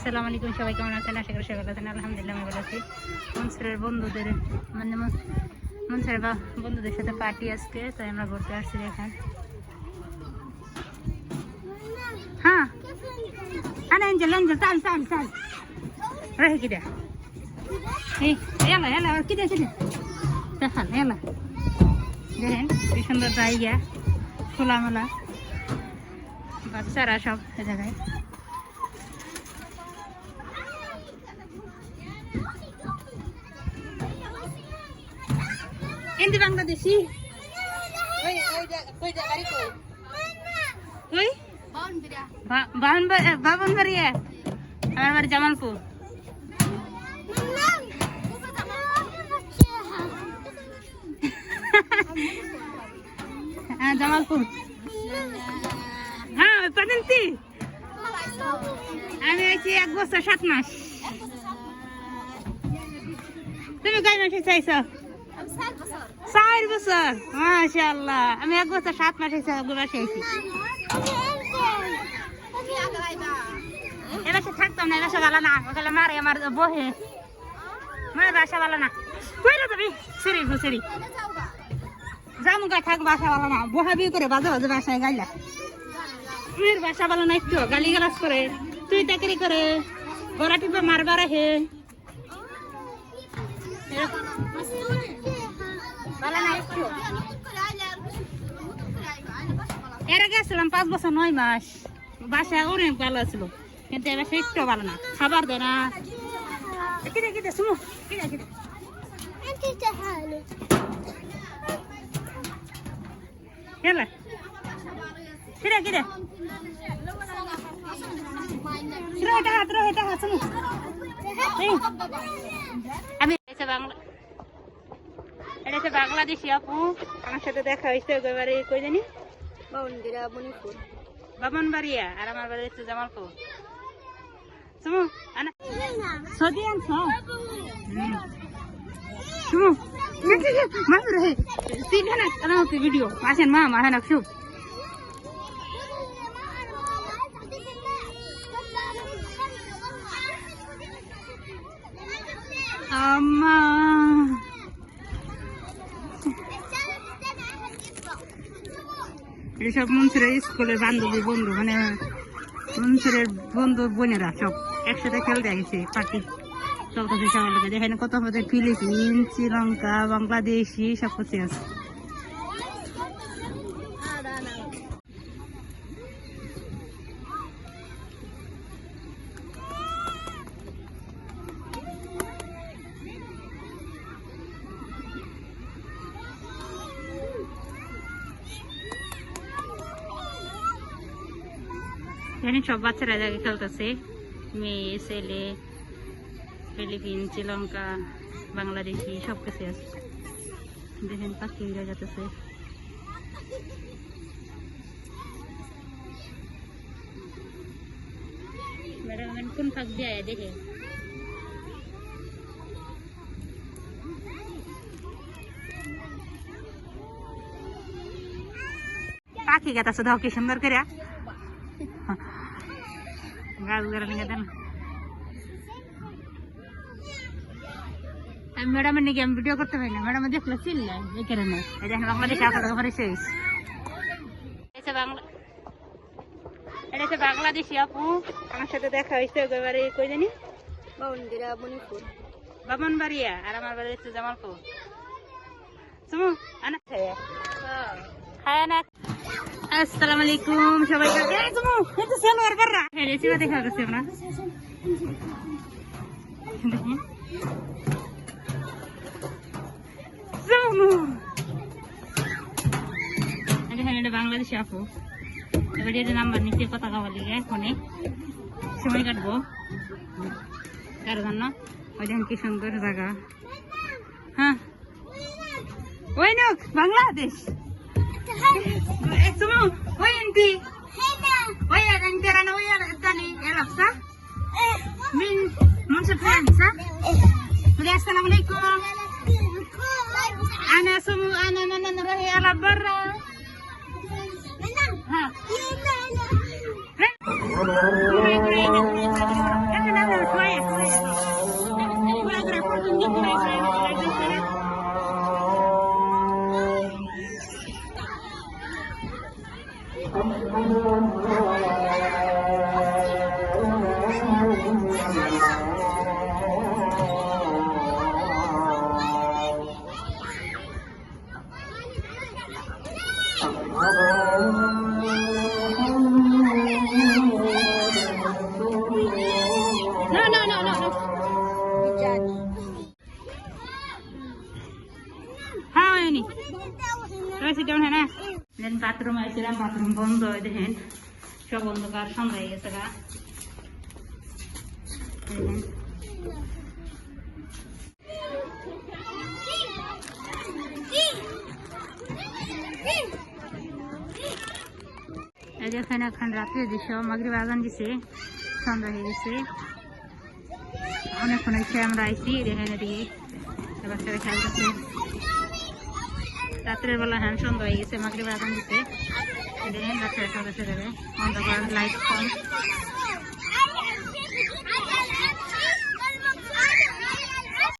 আসসালামু আলাইকুম, সবাই কেমন আছেন? আশা করি সবাই ভালো আছেন। আলহামদুলিল্লাহ আমি ভালো আছি। মনসুরের বন্ধুদের মনসুরের বন্ধুদের সাথে পার্টি আজকে, তাই আমরা ঘুরতে আসছি। এখন হ্যাঁ এঞ্জেল চাল চাল চাল রেখে কি দেখ এলা এলা কি দেখ দেখান এলা দেখেন কি সুন্দর জায়গা, খোলামেলা, বাচ্চারা সব এ জায়গায়। হিন্দি বাংলাদেশি বাবনবাড়িয়া, আমার বাড়ি জামালপুর। হ্যাঁ জামালপুর, হ্যাঁ পাতেন্তি। আমি আছি 1 বছর 7 মাস। তুমি কয় মাসে চাইছ? 4 বছর, মাশাআল্লাহ। আমি 1 বছর 7 মাসে বাসে আইছি। এ বাসা থাকতাম না, এ বাসা ভালো না, ওখানে মারে আমার বহে মানে বাসা ভালো না। কইরা যাবি সেরি সেরি জামুগা থাক, বাসা ভালো না, বহাবি করে বাজে বাজে বাসায় গাইলা। তুই বাসা ভালো না, একটু গালি গালাজ করে, তুই চাকরি করে গলা টিপে মারবার হে এর আগে আসছিলাম 5 বছর 9 মাস। বাসা অনেক ভালো ছিল, কিন্তু এবার সে একটু ভালো না, খাবার দেয় না। কিনে কিনে শুনো কিনে কিনে কিনে কিনে আমি এটা বাংলাদেশি আপু, আমার সাথে দেখা হয়েছে। একেবারে কই জানি বামনবাড়িয়া, আর আমার বাড়ি হচ্ছে জামালপুর। ভিডিও আসেন মা মাহেন শুভ আম্মা এসব মনসুরের স্কুলের বান্ধবী বন্ধু, মানে মনসুরের বন্ধু বোনেরা সব একসাথে খেলতে গেছে। পার্টি চলতেছে সকালে। যেখানে কত আমাদের ফিলিপিন, শ্রীলঙ্কা, বাংলাদেশি সব কিছু আছে। এখানে সব বাচ্চারা জায়গায় খেলতেছে, মেয়ে ছেলে, ফিলিপিন, শ্রীলঙ্কা, বাংলাদেশি সব কিছু আছে। দেখেন পাখি উড়ে যেতেছে। ম্যাডাম কোন ফাঁক দিয়ে দেখে পাখি গাতাছে, দাও কি সুন্দর করে গাছ গাড়া নিয়ে দেন। ম্যাডামের নাকি আমি ভিডিও করতে পারি না, ম্যাডাম দেখলো চিল্লা এই কারণে। এই দেখেন বাংলাদেশে আপনার শেষ। এটা হচ্ছে বাংলাদেশি আপু, আমার সাথে দেখা হয়েছে। একেবারে কই জানি বামনবাড়িয়া, আর আমার বাড়ি হচ্ছে জামালপুর। আসসালামু আলাইকুম সবাইকে। দেখা গেছে আমরা বাংলাদেশি আপু। এবার এর নাম্বার নিচে কথা খাওয়ার লিগে ফোনে সময় কাটবো তার জন্য। ওই দেখেন কি সুন্দর জায়গা। হ্যাঁ ওই নোক বাংলাদেশ ওই এনটি ওই এনটি রানা ওই জানি এলাকা min monse friends ha. Assalamu alaikum. Ana sumu ana narahi ala barra. Ha. Bathroom আইছিলাম, বাথরুম বন্ধ, দেখেন সব অন্ধকার, সন্ধ্যা হয়ে গেছে গা। এই যে এখানে এখন রাত্রের দৃশ্য, মাগরিব আজান দিছে, সন্ধ্যা হয়ে গেছে। অনেকক্ষণ হয়েছে আমরা আইছি, দেখেন এদিকে বাচ্চারা খেলতেছে। রাত্রের বেলা হ্যাঁ সন্ধ্যা হয়ে গেছে, মাগরিব আজান দিছে, দেখেন বাচ্চারা খেলতেছে, অন্ধকার, লাইট কম।